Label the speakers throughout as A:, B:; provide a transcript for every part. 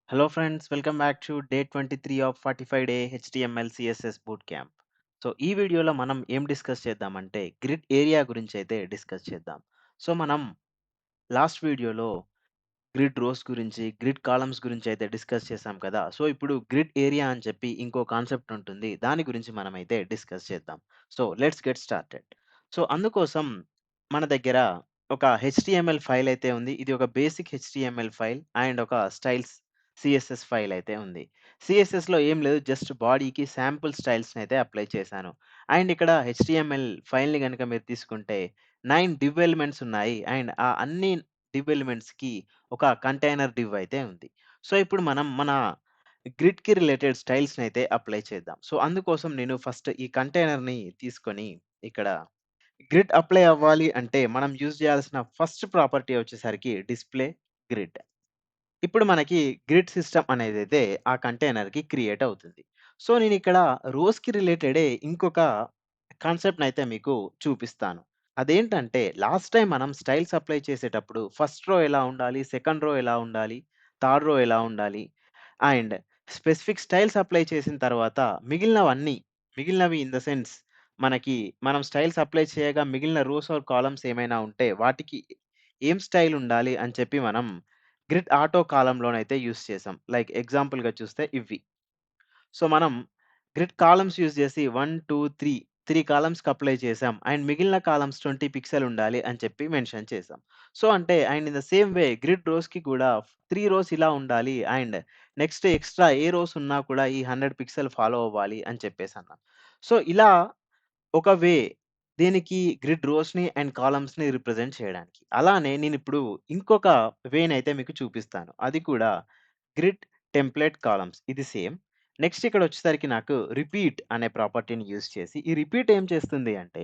A: Hello friends, welcome back to day 23 of 45-day HTML CSS boot camp. So ఈ వీడియోలో మనం ఏం discuss చేద్దామంటే గ్రిడ్ ఏరియా గురించి అయితే డిస్కస్ చేద్దాం. సో మనం లాస్ట్ వీడియోలో గ్రిడ్ రోస్ గురించి, గ్రిడ్ కాలమ్స్ గురించి అయితే డిస్కస్ చేశాం కదా! సో, ఇప్పుడు గ్రిడ్ ఏరియా అని చెప్పి ఇంకో కాన్సెప్ట్ ఉంటుంది. దాని గురించి మనమైతే డిస్కస్ చేద్దాం. So, let's get started. So, అందుకోసం మన దగ్గర ఒక హెచ్టీఎంఎల్ ఫైల్ అయితే ఉంది. ఇది ఒక బేసిక్ హెచ్టీఎంఎల్ ఫైల్ అండ్ ఒక స్టైల్స్ సీఎస్ఎస్ ఫైల్ అయితే ఉంది. సీఎస్ఎస్‌లో ఏం లేదు. జస్ట్ బాడీకి శాంపుల్ స్టైల్స్‌ని అయితే అప్లై చేశాను. అండ్ ఇక్కడ హెచ్టీఎంఎల్ ఫైల్‌ని గనుక మీరు తీసుకుంటే 9 డివ్ ఎలిమెంట్స్ ఉన్నాయి. అండ్ ఆ అన్ని డివ్ ఎలిమెంట్స్‌కి ఒక కంటైనర్ డివ్ అయితే ఉంది. సో, ఇప్పుడు మనం మన గ్రిడ్‌కి రిలేటెడ్ స్టైల్స్‌నైతే అప్లై చేద్దాం. సో, అందుకోసం నేను ఫస్ట్ ఈ కంటైనర్‌ని తీసుకొని ఇక్కడ గ్రిడ్ అప్లై అవ్వాలి అంటే మనం యూజ్ చేయాల్సిన ఫస్ట్ ప్రాపర్టీ వచ్చేసరికి డిస్‌ప్లే గ్రిడ్. ఇప్పుడు మనకి గ్రిడ్ సిస్టమ్ అనేదైతే ఆ కంటైనర్‌కి క్రియేట్ అవుతుంది. సో, నేనిక్కడ రోస్‌కి రిలేటెడే ఇంకొక కాన్సెప్ట్‌నయితే మీకు చూపిస్తాను. అదేంటంటే లాస్ట్ టైమ్ మనం స్టైల్స్ అప్లై చేసేటప్పుడు ఫస్ట్ రో ఎలా ఉండాలి, సెకండ్ రో ఎలా ఉండాలి, థర్డ్ రో ఎలా ఉండాలి అండ్ స్పెసిఫిక్ స్టైల్స్ అప్లై చేసిన తర్వాత మిగిలినవి ఇన్ ద సెన్స్ మనకి మనం స్టైల్స్ అప్లై చేయగా మిగిలిన రోస్ ఆర్ కాలమ్స్ ఏమైనా ఉంటే వాటికి ఏం స్టైల్ ఉండాలి అని చెప్పి మనం గ్రిడ్ ఆటో కాలమ్‌లోనైతే యూజ్ చేసాం. లైక్ ఎగ్జాంపుల్‌గా చూస్తే ఇవి. సో, మనం గ్రిడ్ కాలమ్స్ యూజ్ చేసి 1, 2, 3 కాలమ్స్‌కి అప్లై చేసాం. అండ్ మిగిలిన కాలమ్స్ 20 పిక్సెల్ ఉండాలి అని చెప్పి మెన్షన్ చేసాం. సో, అంటే and in the same way grid రోస్‌కి కూడా 3 రోస్ ఇలా ఉండాలి. అండ్ నెక్స్ట్ ఎక్స్‌ట్రా ఏ రోస్ ఉన్నా కూడా ఈ 100 పిక్సెల్ ఫాలో అవ్వాలి అని చెప్పేసన్నాం. సో, ఇలా ఒక వే దేనికి గ్రిడ్ రోస్‌ని అండ్ కాలమ్స్‌ని రిప్రజెంట్ చేయడానికి. అలానే నేనిప్పుడు ఇంకొక వేనైతే మీకు చూపిస్తాను. అది కూడా గ్రిడ్ టెంప్లేట్ కాలమ్స్ ఇది సేమ్. నెక్స్ట్ ఇక్కడొచ్చేసరికి నాకు రిపీట్ అనే ప్రాపర్టీని యూజ్ చేసి, ఈ రిపీట్ ఏం చేస్తుంది అంటే,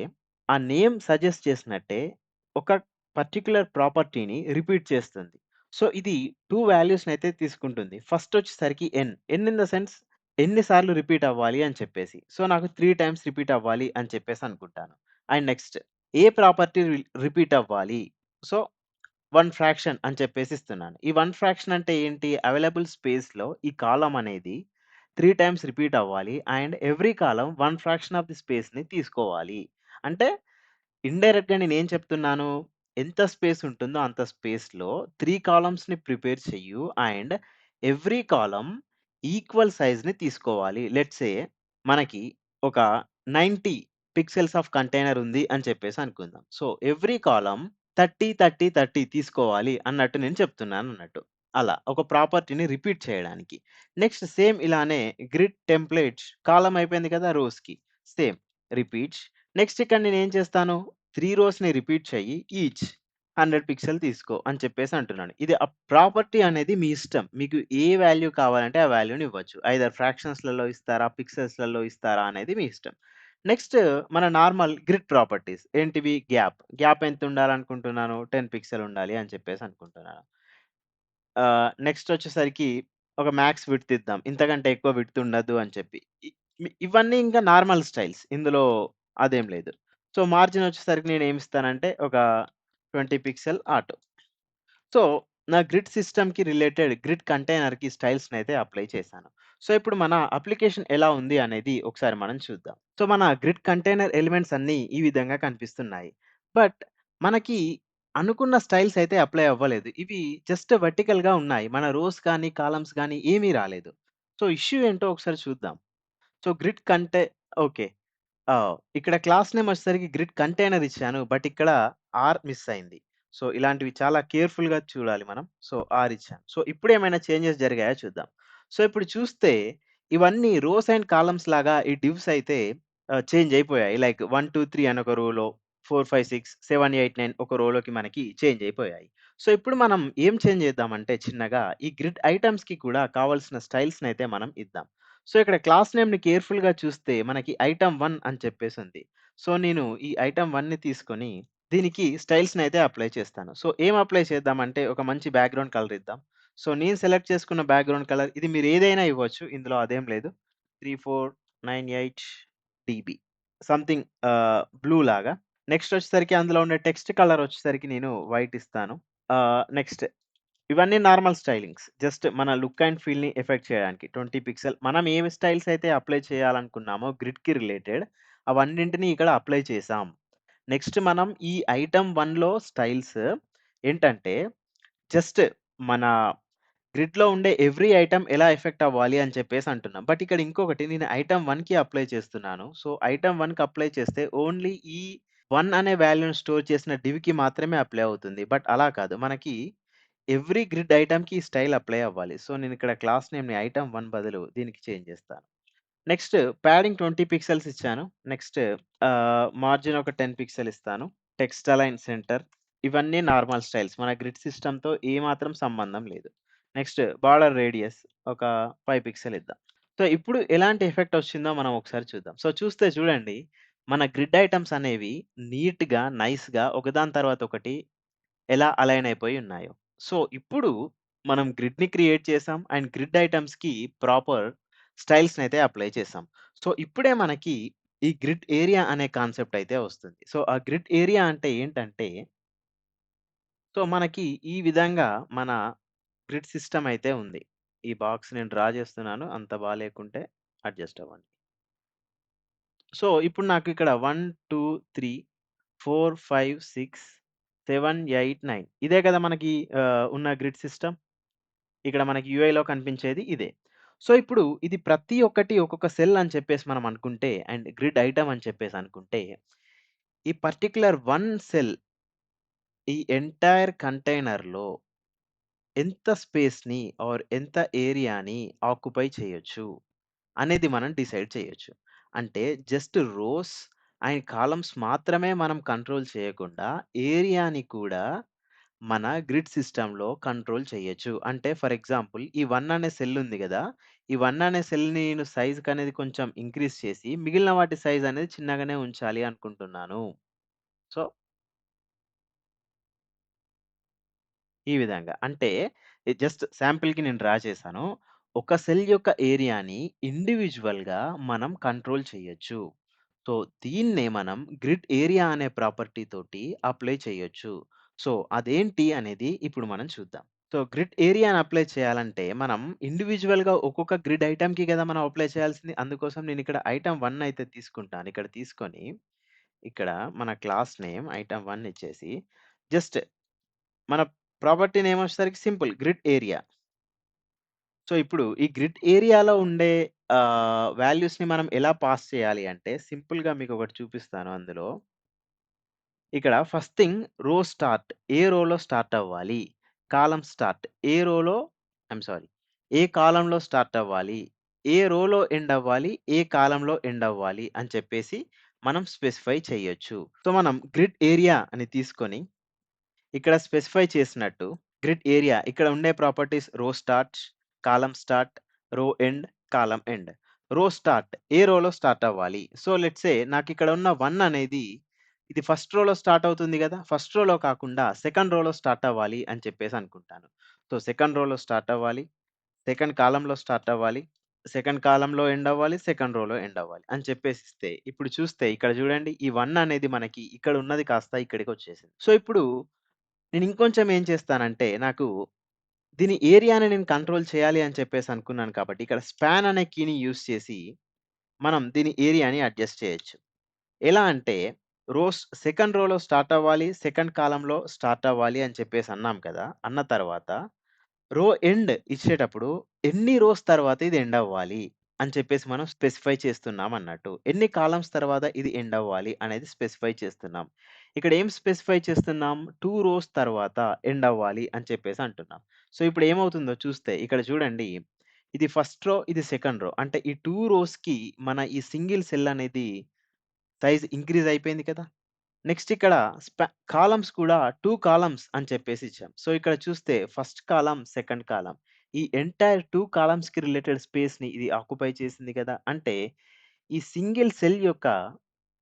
A: ఆ నేమ్ సజెస్ట్ చేసినట్టే ఒక పర్టిక్యులర్ ప్రాపర్టీని రిపీట్ చేస్తుంది. సో, ఇది 2 వాల్యూస్‌నైతే తీసుకుంటుంది. ఫస్ట్ వచ్చేసరికి ఎన్ ఇన్ ద సెన్స్ ఎన్ని సార్లు రిపీట్ అవ్వాలి అని చెప్పేసి. సో, నాకు 3 టైమ్స్ రిపీట్ అవ్వాలి అని చెప్పేసి అనుకుంటాను. And next A property repeat అవ్వాలి. సో, 1 ఫ్రాక్షన్ అని చెప్పేసి ఇస్తున్నాను. ఈ 1 ఫ్రాక్షన్ అంటే ఏంటి? అవైలబుల్ స్పేస్‌లో ఈ కాలమ్ అనేది 3 టైమ్స్ రిపీట్ అవ్వాలి. And every column 1 fraction of the స్పేస్‌ని తీసుకోవాలి. అంటే ఇండైరెక్ట్‌గా నేనేం చెప్తున్నాను? ఎంత స్పేస్ ఉంటుందో అంత స్పేస్‌లో 3 కాలమ్స్‌ని ప్రిపేర్ చెయ్యు. అండ్ ఎవ్రీ కాలమ్ ఈక్వల్ సైజ్‌ని తీసుకోవాలి. లెట్స్ సే మనకి ఒక 90 పిక్సెల్స్ ఆఫ్ కంటైనర్ ఉంది అని చెప్పేసి అనుకుందాం. సో, ఎవ్రీ కాలమ్ 30, 30, 30 తీసుకోవాలి అన్నట్టు నేను చెప్తున్నానన్నట్టు. అలా ఒక ప్రాపర్టీని రిపీట్ చేయడానికి. నెక్స్ట్ సేమ్ ఇలానే గ్రిడ్ టెంప్లేట్స్ కాలమ్ అయిపోయింది కదా! రోస్‌కి. Same repeats. నెక్స్ట్ ఇక్కడ నేనేం చేస్తాను 3 రోస్‌ని రిపీట్ చెయ్యి. ఈచ్ 100 పిక్సెల్ తీసుకో అని చెప్పేసి అంటున్నాను. ఇది ప్రాపర్టీ అనేది మీ ఇష్టం. మీకు ఏ వాల్యూ కావాలంటే ఆ వాల్యూని ఇవ్వచ్చు. ఐదర్ ఫ్రాక్షన్స్‌లలో ఇస్తారా? పిక్సెల్స్‌లలో ఇస్తారా? అనేది మీ ఇష్టం. నెక్స్ట్ మన నార్మల్ గ్రిడ్ ప్రాపర్టీస్ ఏంటివి? గ్యాప్. గ్యాప్ ఎంత ఉండాలనుకుంటున్నాను? 10 పిక్సెల్ ఉండాలి అని చెప్పేసి అనుకుంటున్నాను. నెక్స్ట్ వచ్చేసరికి ఒక మాక్స్ విడ్త్ ఇద్దాం. ఇంతకంటే ఎక్కువ విడ్త్ ఉండదు అని చెప్పి. ఇవన్నీ ఇంకా నార్మల్ స్టైల్స్. ఇందులో అదేం లేదు. సో, మార్జిన్ వచ్చేసరికి నేనేమి ఇస్తానంటే ఒక 20 పిక్సెల్ ఆటో. సో, నా గ్రిడ్ సిస్టమ్‌కి రిలేటెడ్ గ్రిడ్ కంటైనర్‌కి స్టైల్స్‌నైతే అప్లై చేశాను. సో, ఇప్పుడు మన అప్లికేషన్ ఎలా ఉంది అనేది ఒకసారి మనం చూద్దాం. సో, మన గ్రిడ్ కంటైనర్ ఎలిమెంట్స్ అన్నీ ఈ విధంగా కనిపిస్తున్నాయి. బట్ మనకి అనుకున్న స్టైల్స్ అయితే అప్లై అవ్వలేదు. ఇవి జస్ట్ వర్టికల్‌గా ఉన్నాయి. మన రోస్ గాని, కాలమ్స్ గాని ఏమీ రాలేదు. సో, ఇష్యూ ఏంటో ఒకసారి చూద్దాం. సో, గ్రిడ్ కంటె ఓకే. ఇక్కడ క్లాస్ నేమ్ వచ్చేసరికి గ్రిడ్ కంటైనర్ ఇచ్చాను. బట్ ఇక్కడ ఆర్ మిస్ అయింది. సో, ఇలాంటివి చాలా కేర్‌ఫుల్‌గా చూడాలి మనం. సో, ఆర్ ఇచ్చాను. సో, ఇప్పుడేమైనా చేంజెస్ జరిగాయా చూద్దాం. సో, ఇప్పుడు చూస్తే ఇవన్నీ రోస్ అండ్ కాలమ్స్ లాగా ఈ డివ్స్ అయితే చేంజ్ అయిపోయాయి. లైక్ 1, 2, 3 అని ఒక రోలో, 4, 5, 6, 7, 8, 9 ఒక రోలోకి మనకి చేంజ్ అయిపోయాయి. సో, ఇప్పుడు మనం ఏం చేంజ్ చేద్దామంటే చిన్నగా ఈ గ్రిడ్ ఐటెమ్స్‌కి కూడా కావాల్సిన స్టైల్స్‌నైతే మనం ఇద్దాం. సో, ఇక్కడ క్లాస్ నేమ్‌ని కేర్‌ఫుల్‌గా చూస్తే మనకి ఐటెమ్ 1 అని చెప్పేసుంది. సో, నేను ఈ ఐటెమ్ 1ని తీసుకొని దీనికి స్టైల్స్‌నైతే అప్లై చేస్తాను. సో, ఏం అప్లై చేద్దామంటే ఒక మంచి బ్యాక్‌గ్రౌండ్ కలర్ ఇద్దాం. సో, నేను సెలెక్ట్ చేసుకున్న బ్యాక్‌గ్రౌండ్ కలర్ ఇది మీరు ఏదైనా ఇవ్వచ్చు. ఇందులో అదేం లేదు. 3498 డీబీ సంథింగ్ బ్లూ లాగా. నెక్స్ట్ వచ్చేసరికి అందులో ఉండే టెక్స్ట్ కలర్ వచ్చేసరికి నేను వైట్ ఇస్తాను. నెక్స్ట్ ఇవన్నీ నార్మల్ స్టైలింగ్స్. జస్ట్ మన లుక్ అండ్ ఫీల్‌ని ఎఫెక్ట్ చేయడానికి. 20 పిక్సెల్ మనం ఏమి స్టైల్స్ అయితే అప్లై చేయాలనుకున్నామో గ్రిడ్‌కి రిలేటెడ్ అవన్నింటిని ఇక్కడ అప్లై చేశాం. నెక్స్ట్ మనం ఈ ఐటెమ్ 1లో స్టైల్స్ ఏంటంటే జస్ట్ మన గ్రిడ్‌లో ఉండే ఎవ్రీ ఐటెమ్ ఎలా ఎఫెక్ట్ అవ్వాలి అని చెప్పేసి అంటున్నాం. బట్ ఇక్కడ ఇంకొకటి నేను ఐటెమ్ 1కి అప్లై చేస్తున్నాను. సో, ఐటెమ్ 1కి అప్లై చేస్తే ఓన్లీ ఈ 1 అనే వాల్యూని స్టోర్ చేసిన డివ్‌కి మాత్రమే అప్లై అవుతుంది. బట్ అలా కాదు. మనకి ఎవ్రీ గ్రిడ్ ఐటెమ్‌కి ఈ స్టైల్ అప్లై అవ్వాలి. సో, నేనిక్కడ క్లాస్ నేమ్‌ని ఐటెమ్ 1 బదులు దీనికి చేంజ్ చేస్తాను. నెక్స్ట్ ప్యాడింగ్ 20 పిక్సెల్స్ ఇచ్చాను. నెక్స్ట్ మార్జిన్ ఒక 10 పిక్సెల్ ఇస్తాను. Text align centre. ఇవన్నీ నార్మల్ స్టైల్స్. మన గ్రిడ్ సిస్టమ్‌తో ఏమాత్రం సంబంధం లేదు. నెక్స్ట్ బార్డర్ రేడియస్ ఒక 5 పిక్సెల్ ఇద్దాం. సో, ఇప్పుడు ఎలాంటి ఎఫెక్ట్ వచ్చిందో మనం ఒకసారి చూద్దాం. సో, చూస్తే చూడండి మన గ్రిడ్ ఐటెమ్స్ అనేవి నీట్‌గా, నైస్‌గా ఒకదాని తర్వాత ఒకటి ఎలా అలైన్ అయిపోయి ఉన్నాయో. సో, ఇప్పుడు మనం గ్రిడ్‌ని క్రియేట్ చేసాం. అండ్ గ్రిడ్ ఐటెమ్స్‌కి ప్రాపర్ స్టైల్స్‌నైతే అప్లై చేసాం. సో, ఇప్పుడే మనకి ఈ గ్రిడ్ ఏరియా అనే కాన్సెప్ట్ అయితే వస్తుంది. సో, ఆ గ్రిడ్ ఏరియా అంటే ఏంటంటే, సో, మనకి ఈ విధంగా మన గ్రిడ్ సిస్టమ్ అయితే ఉంది. ఈ బాక్స్ నేను డ్రా చేస్తున్నాను. అంత బాలేకుంటే అడ్జస్ట్ అవ్వండి. సో, ఇప్పుడు నాకు ఇక్కడ 1, 2, 3, 4, 5, 6, 7, 8, 9 ఇదే కదా మనకి ఉన్న గ్రిడ్ సిస్టమ్. ఇక్కడ మనకి యూఐలో కనిపించేది ఇదే. సో, ఇప్పుడు ఇది ప్రతి ఒక్కటి ఒక్కొక్క సెల్ అని చెప్పేసి మనం అనుకుంటే అండ్ గ్రిడ్ ఐటెమ్ అని చెప్పేసి అనుకుంటే, ఈ పర్టిక్యులర్ వన్ సెల్ ఈ ఎంటైర్ కంటైనర్‌లో ఎంత స్పేస్‌ని ఆర్ ఎంత ఏరియాని ఆక్యుపై చేయొచ్చు అనేది మనం డిసైడ్ చేయొచ్చు. అంటే జస్ట్ రోస్ అండ్ కాలమ్స్ మాత్రమే మనం కంట్రోల్ చేయకుండా ఏరియాని కూడా మన గ్రిడ్ సిస్టమ్‌లో కంట్రోల్ చేయొచ్చు. అంటే ఫర్ ఎగ్జాంపుల్ ఈ 1 అనే సెల్ ఉంది గదా! ఈ 1 అనే సెల్‌ని నేను సైజ్‌కనేది కొంచెం ఇంక్రీజ్ చేసి మిగిలిన వాటి సైజ్ అనేది చిన్నగానే ఉంచాలి అనుకుంటున్నాను. సో, ఈ విధంగా. అంటే జస్ట్ శాంపిల్‌కి నేను డ్రా చేశాను. ఒక సెల్ యొక్క ఏరియాని ఇండివిడ్యువల్‌గా మనం కంట్రోల్ చేయొచ్చు. సో, దీన్నే మనం గ్రిడ్ ఏరియా అనే ప్రాపర్టీ తోటి అప్లై చేయొచ్చు. సో, అదేంటి అనేది ఇప్పుడు మనం చూద్దాం. సో, గ్రిడ్ ఏరియాని అప్లై చేయాలంటే మనం ఇండివిడ్యువల్‌గా ఒక్కొక్క గ్రిడ్ ఐటెమ్‌కి గదా! మనం అప్లై చేయాల్సింది. అందుకోసం నేనిక్కడ ఐటెమ్ 1 అయితే తీసుకుంటాను. ఇక్కడ తీసుకొని ఇక్కడ మన క్లాస్ నేమ్ ఐటెమ్ 1 ఇచ్చేసి జస్ట్ మన ప్రాపర్టీ నేమ్ వచ్చేసరికి సింపుల్ గ్రిడ్ ఏరియా. సో, ఇప్పుడు ఈ గ్రిడ్ ఏరియాలో ఉండే వాల్యూస్‌ని మనం ఎలా పాస్ చేయాలి అంటే సింపుల్‌గా మీకొకటి చూపిస్తాను అందులో. ఇక్కడ ఫస్ట్ థింగ్ రో స్టార్ట్ ఏ రోలో స్టార్ట్ అవ్వాలి? కాలమ్ స్టార్ట్ ఏ రోలో సారీ. ఏ కాలమ్‌లో స్టార్ట్ అవ్వాలి? ఏ రోలో ఎండ్ అవ్వాలి? ఏ కాలమ్‌లో ఎండ్ అవ్వాలి? అని చెప్పేసి మనం స్పెసిఫై చేయొచ్చు. సో, మనం గ్రిడ్ ఏరియా అని తీసుకొని ఇక్కడ స్పెసిఫై చేసినట్టు గ్రిడ్ ఏరియా ఇక్కడ ఉండే ప్రాపర్టీస్ రో స్టార్ట్, కాలమ్ స్టార్ట్, రో ఎండ్, కాలమ్ ఎండ్. రో స్టార్ట్ ఏ రోలో స్టార్ట్ అవ్వాలి. సో, లెట్స్ సే నాకిక్కడ ఉన్న 1 అనేది ఇది ఫస్ట్ రోలో స్టార్ట్ అవుతుంది గదా! ఫస్ట్ రోలో కాకుండా సెకండ్ రోలో స్టార్ట్ అవ్వాలి అని చెప్పేసి అనుకుంటాను. సో, సెకండ్ రోలో స్టార్ట్ అవ్వాలి. సెకండ్ కాలమ్‌లో స్టార్ట్ అవ్వాలి. సెకండ్ కాలమ్‌లో ఎండ్ అవ్వాలి. సెకండ్ రోలో ఎండ్ అవ్వాలి అని చెప్పేసిస్తే ఇప్పుడు చూస్తే ఇక్కడ చూడండి ఈ 1 అనేది మనకి ఇక్కడ ఉన్నది కాస్త ఇక్కడికొచ్చేసింది. సో, ఇప్పుడు నేను ఇంకొంచెం ఏం చేస్తానంటే, నాకు దీని ఏరియాని నేను కంట్రోల్ చేయాలి అని చెప్పేసి అనుకున్నాను కాబట్టి, ఇక్కడ స్పాన్ అనే కీని యూజ్ చేసి, మనం దీని ఏరియాని అడ్జస్ట్ చేయొచ్చు. ఎలా అంటే, సెకండ్ రోలో స్టార్ట్ అవ్వాలి, సెకండ్ కాలమ్‌లో స్టార్ట్ అవ్వాలి అని చెప్పేసి అన్నాం కదా! అన్న తర్వాత రో ఎండ్ ఇచ్చేటప్పుడు ఎన్ని రోస్ తర్వాత ఇది ఎండ్ అవ్వాలి అని చెప్పేసి మనం స్పెసిఫై చేస్తున్నాం అన్నట్టు. ఎన్ని కాలమ్స్ తర్వాత ఇది ఎండ్ అవ్వాలి అనేది స్పెసిఫై చేస్తున్నాం. ఇక్కడ ఏం స్పెసిఫై చేస్తున్నాం? 2 రోస్ తర్వాత ఎండ్ అవ్వాలి అని చెప్పేసి అంటున్నాం. సో, ఇప్పుడు ఏమవుతుందో చూస్తే ఇక్కడ చూడండి. ఇది ఫస్ట్ రో, ఇది సెకండ్ రో. అంటే ఈ 2 రోస్‌కి మన ఈ సింగిల్ సెల్ అనేది సైజ్ ఇంక్రీజ్ అయిపోయింది కదా! నెక్స్ట్ ఇక్కడ కాలమ్స్ కూడా 2 కాలమ్స్ అని చెప్పేసి ఇచ్చాం. సో, ఇక్కడ చూస్తే ఫస్ట్ కాలమ్, సెకండ్ కాలమ్. ఈ ఎంటైర్ 2 కాలమ్స్‌కి రిలేటెడ్ స్పేస్‌ని ఇది ఆక్యుపై చేసింది కదా! అంటే ఈ సింగిల్ సెల్ యొక్క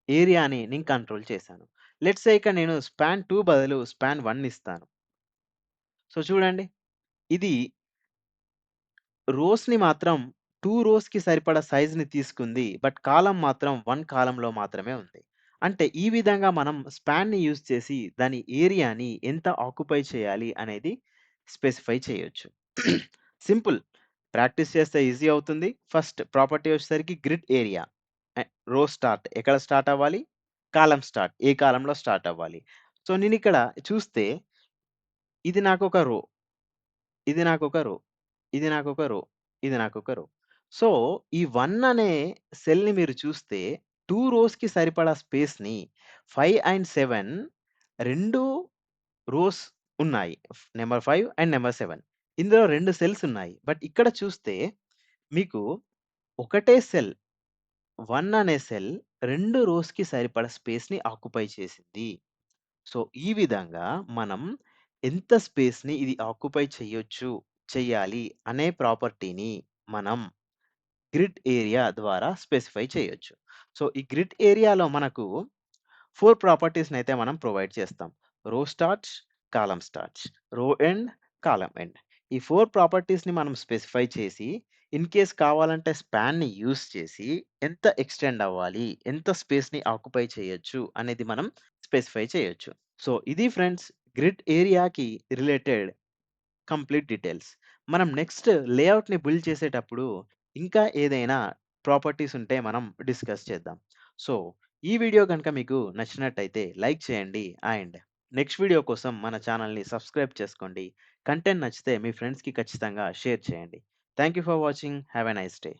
A: ఏరియాని నేను కంట్రోల్ చేశాను. లెట్స్ సే ఇక్కడ నేను స్పాన్ 2 బదులు స్పాన్ 1 ఇస్తాను. సో, చూడండి ఇది రోస్‌ని మాత్రం 2 రోస్‌కి సరిపడా సైజ్‌ని తీసుకుంది. బట్ కాలమ్ మాత్రం 1 కాలమ్‌లో మాత్రమే ఉంది. అంటే ఈ విధంగా మనం స్పాన్‌ని యూజ్ చేసి దాని ఏరియాని ఎంత ఆక్యుపై చేయాలి అనేది స్పెసిఫై చేయొచ్చు. సింపుల్. ప్రాక్టీస్ చేస్తే ఈజీ అవుతుంది. ఫస్ట్ ప్రాపర్టీ వచ్చేసరికి గ్రిడ్ ఏరియా. రో స్టార్ట్ ఎక్కడ స్టార్ట్ అవ్వాలి? కాలమ్ స్టార్ట్ ఏ కాలమ్‌లో స్టార్ట్ అవ్వాలి. సో, నేనిక్కడ చూస్తే ఇది నాకొక రో, ఇది నాకొక రో, ఇది నాకొక రో, ఇది నాకొక రో. సో, ఈ 1 అనే సెల్‌ని మీరు చూస్తే 2 రోస్‌కి సరిపడా స్పేస్‌ని 5 అండ్ 7 2 రోస్ ఉన్నాయి. Number 5 and number 7. ఇందులో 2 సెల్స్ ఉన్నాయి. బట్ ఇక్కడ చూస్తే మీకు ఒకటే సెల్ 1 అనే సెల్ 2 రోస్‌కి సరిపడా స్పేస్‌ని ఆక్యుపై చేసింది. సో, ఈ విధంగా మనం ఎంత స్పేస్‌ని ఇది ఆక్యుపై చెయ్యాలి అనే ప్రాపర్టీని మనం గ్రిడ్ ఏరియా ద్వారా స్పెసిఫై చేయొచ్చు. సో, ఈ గ్రిడ్ ఏరియాలో మనకు 4 ప్రాపర్టీస్‌నైతే మనం ప్రొవైడ్ చేస్తాం. రో స్టార్ట్, కాలమ్ స్టార్ట్, రో ఎండ్, కాలమ్ ఎండ్. ఈ 4 ప్రాపర్టీస్‌ని మనం స్పెసిఫై చేసి, ఇన్ కేస్ కావాలంటే స్పాన్‌ని యూజ్ చేసి ఎంత ఎక్స్‌టెండ్ అవ్వాలి, ఎంత స్పేస్‌ని ఆక్యుపై చేయొచ్చు అనేది మనం స్పెసిఫై చేయొచ్చు. సో, ఇది ఫ్రెండ్స్ గ్రిడ్ ఏరియాకి రిలేటెడ్ కంప్లీట్ డీటెయిల్స్. మనం నెక్స్ట్ లేఔట్‌ని బిల్డ్ చేసేటప్పుడు ఇంకా ఏదైనా ప్రాపర్టీస్ ఉంటే మనం డిస్కస్ చేద్దాం. సో, ఈ వీడియో గనుక మీకు నచ్చినట్టయితే లైక్ చేయండి అండ్ నెక్స్ట్ వీడియో కోసం మన ఛానెల్‌ని సబ్స్క్రైబ్ చేసుకోండి. కంటెంట్ నచ్చితే మీ ఫ్రెండ్స్‌కి ఖచ్చితంగా షేర్ చేయండి. Thank you for watching. Have a nice day.